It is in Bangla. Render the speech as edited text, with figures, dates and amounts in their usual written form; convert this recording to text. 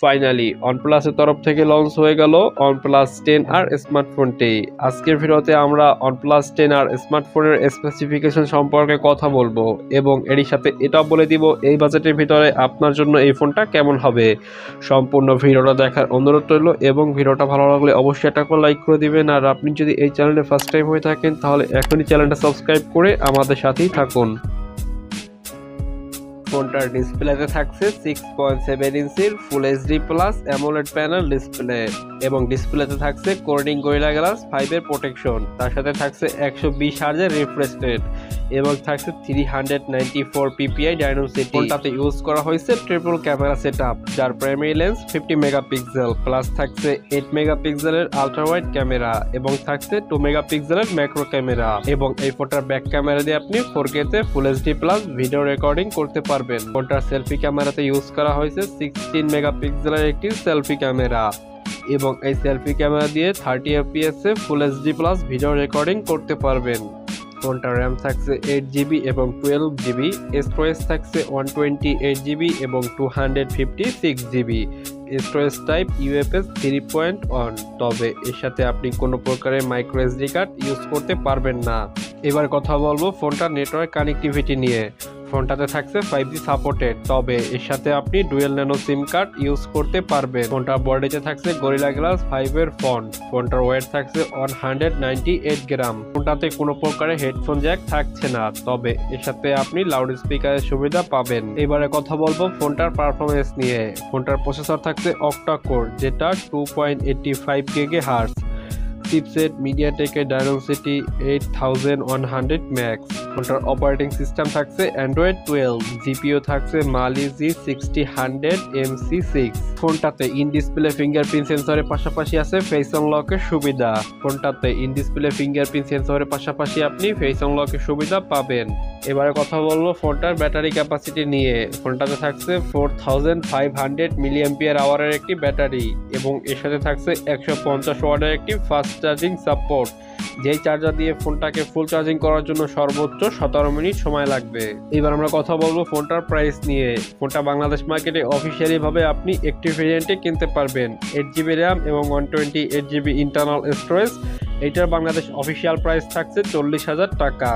ফাইনালি OnePlus-এর তরফ থেকে লঞ্চ হয়ে গেল OnePlus 10 আর স্মার্টফোনটি। আজকের ভিডিওতে আমরা OnePlus 10 আর স্মার্টফোনের স্পেসিফিকেশন সম্পর্কে কথা বলবো এবং এরই সাথে এটাও বলে দিব এই বাজেটের ভিতরে আপনার জন্য এই ফোনটা কেমন হবে। সম্পূর্ণ ভিডিওটা দেখার অনুরোধ রইল এবং ভিডিওটা ভালো লাগলে অবশ্যই একটা করে লাইক করে দিবেন। আর আপনি যদি এই চ্যানেলে ফার্স্ট টাইম হয়ে থাকেন তাহলে এখনই চ্যানেলটা সাবস্ক্রাইব করে আমাদের সাথেই থাকুন। ফোনটার ডিসপ্লেতে থাকছে 6.7 ইঞ্চির ফুল HD plus AMOLED panel display এবং ডিসপ্লেতে থাকছে কোর্নিং গরিলা গ্লাস 5 এর প্রোটেকশন। তার সাথে থাকছে 120 হার্জের রিফ্রেশ রেট এবং থাকছে 394 পিপিআই ডায়নামিসিটি। ফোনটাতে ইউজ করা হয়েছে ট্রিপল ক্যামেরা সেটআপ, যার প্রাইমারি লেন্স 50 মেগাপিক্সেল প্লাস থাকছে 8 মেগাপিক্সেলের আলট্রা ওয়াইড ক্যামেরা এবং থাকছে 2 মেগাপিক্সেলের ম্যাক্রো ক্যামেরা। এবং এই ফোনটার ব্যাক ক্যামেরা দিয়ে আপনি 4K তে ফুল এইচডি প্লাস ভিডিও রেকর্ডিং করতে পারবেন। ফোনটার সেলফি ক্যামেরাতে ইউজ করা হয়েছে 16 মেগাপিক্সেলের একটি সেলফি ক্যামেরা এবং এই সেলফি ক্যামেরা দিয়ে 30 fps এ full HD plus video recording করতে পারবেন। ফোনটার র্যাম থাকছে 8GB এবং 12GB, স্টোরেজ থাকছে 128GB এবং 256GB, স্টোরেজ টাইপ UFS 3.1। তবে এর সাথে আপনি কোনো প্রকারের মাইক্রো এসডি কার্ড ইউজ করতে পারবেন না। এবার কথা বলবো ফোনটার নেটওয়ার্ক কানেক্টিভিটি নিয়ে। ফোনটাতে থাকছে 5G সাপোর্টেড, তবে এর সাথে আপনি ডুয়েল ন্যানো সিম কার্ড ইউজ করতে পারবেন। ফোনটার বডিতে থাকছে গরিলা গ্লাস 5 এর ফন্ট। ফোনটার ওয়েট থাকছে 198 গ্রাম। ফোনটাতে কোনো প্রকারের হেডফোন জ্যাক থাকছে না, তবে এর সাথে আপনি লাউড স্পিকারের সুবিধা পাবেন। এবারে কথা বলবো ফোনটার পারফরমেন্স নিয়ে। ফোনটার প্রসেসর থাকছে অক্টা কোর, যেটা 2.85 GHz। চিপসেট মিডিয়াটেকের ডায়নামিসিটি 8100 ম্যাক্স। ফোনটার অপারেটিং সিস্টেম থাকছে অ্যান্ড্রয়েড 12। জিপিও থাকছে মালি G60 MC6। ফোনটাতে ইন ডিসপ্লে ফিঙ্গারপ্রিন্ট সেন্সরের পাশাপাশি আছে ফেস আনলকের সুবিধা। ফোনটাতে ইন ডিসপ্লে ফিঙ্গারপ্রিন্ট সেন্সরের পাশাপাশি আপনি ফেস আনলকের সুবিধা পাবেন। এবারে কথা বলবো ফোনটার ব্যাটারি ক্যাপাসিটি নিয়ে। ফোনটাতে থাকছে 4500 মিলিঅ্যাম্পিয়ার আওয়ারের একটি ব্যাটারি এবং এর সাথে থাকছে 150 ওয়াটের একটি ফাস্ট চার্জিং সাপোর্ট, যেই চার্জার দিয়ে ফোনটাকে ফুল চার্জিং করার জন্য সর্বোচ্চ 17 মিনিট সময় লাগবে। এবার আমরা কথা বলবো ফোনটার প্রাইস নিয়ে। ফোনটা বাংলাদেশ মার্কেটে অফিসিয়ালি ভাবে আপনি একটি ভেরিয়েন্টে কিনতে পারবেন, 8GB র্যাম এবং 128GB ইন্টারনাল স্টোরেজ। এইটার বাংলাদেশ অফিসিয়াল প্রাইস থাকছে 40,000 টাকা।